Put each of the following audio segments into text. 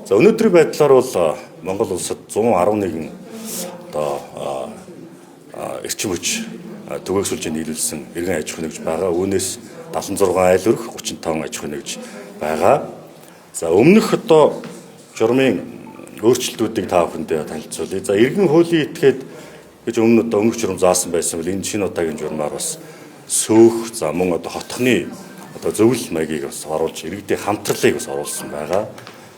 За өнөөдрийн байдлаар бол Монгол улсад 111 одоо эрчим хүч түгээгсүүлж нийлүүлсэн иргэн аж ахуй нэгж байгаа. Үүнээс 76 айл өрх 35 аж ахуй нэгж байгаа. За өмнөх одоо журмын өөрчлөлтүүдийг та бүхэндээ танилцуулъя. За иргэн хуулийн этгээд гэж өмнөх журам заасан байсан бол энэ шинэ удаагийн журмаар бас сөөх за мөн одоо хотхны одоо зөвлөл маягийг бас оруулж иргэдийн хамтралыг бас оруулсан байгаа.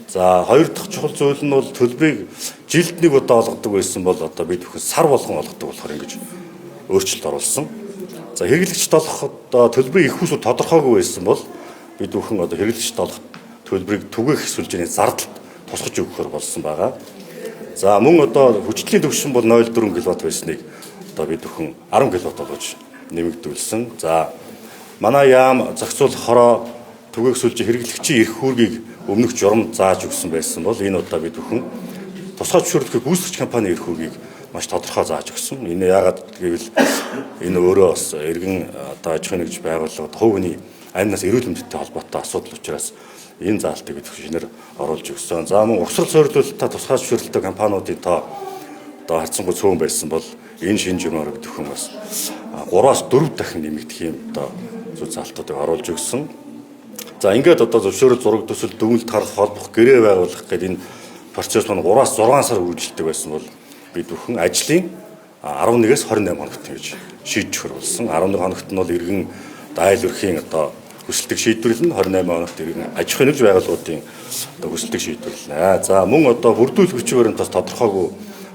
За хоёр дахь чухал зүйл нь бол төлбөрийг жилд нэг удаа олгодог байсан бол одоо бид бүхэн сар болгон олгодог болохоор ингэж өөрчлөлт оруулсан. За хэрэглэгчд олох одоо төлбөрийн их усуд тодорхойгүй байсан бол бид бүхэн одоо хэрэглэгчд олох төлбөрийг түгээх сүлжээний зардалд тусгаж өгөхөөр болсон байгаа. За мөн одоо хүчтлийн түвшин бол 0.4 кВт байсныг одоо бид бүхэн 10 кВт болгож нэмэгдүүлсэн. За манай яам зохицуулах хороо түгээх сүлжээ хэрэглэгчийн эрх үүргийг өмнөх журам зааж өгсөн байсан бол энэ удаа бид бүхэн тусгай зөвшөөрлөгийг гүйцэтгэгч компани эрх үүргийг маш тодорхой зааж өгсөн. Энэ яагаад гэвэл энэ өөрөө бас иргэн одоо аж ахуй нэгж байгууллагад хувийн амнаас эрүүл мэндэд холбоотой асуудал учраас энэ заалтыг бид шинээр оруулж өгсөн. За мөн угсрал суурилуулалтаа тусгай зөвшөөрлөлтөй компаниудын тоо одоо харьцангуй цөөн байсан бол энэ шинэ журмаар бид бүхэн бас 3-аас 4 дахин нэмэгдэх юм одоо зүйл заалтуудыг оруулж өгсөн. За ингээд одоо зөвшөөрөл зураг төсөл дүгнэлт гарах холбох гэрээ байгуулах гэдэг энэ процесс маань 3-аас 6 сар үргэлжилдэг байсан бол бид бүхэн ажлын 11-ээс 28 хоногт гэж шийдэж хөрвүүлсэн. 11 хоногт нь бол иргэн айл өрхийн одоо хүсэлтийг шийдвэрлэн 28 хоногт иргэн аж ахуй нэгж байгууллагуудын одоо хүсэлтийг шийдвэрлэнэ. За мөн одоо бүрдүүлэх хүчин баримтаас тодорхойгүй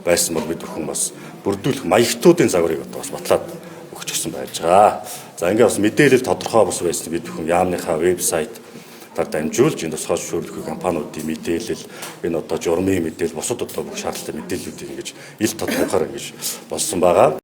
байсан бол бид бүхэн бас бүрдүүлэх маягтуудын загварыг одоо бас батлаад өгч гисэн байж байгаа. За ингээд бас мэдээлэл тодорхой бас байсан бид бүхэн яамныхаа вебсайт дамжуулж энэ тусгай зөвшөөрлөх компаниудын мэдээлэл энэ одоо журмын мэдээлэл бусад одоо бүх шаардлагатай мэдээллүүдийг ингэж ил тодорхойгоор ингэж болсон байгаа.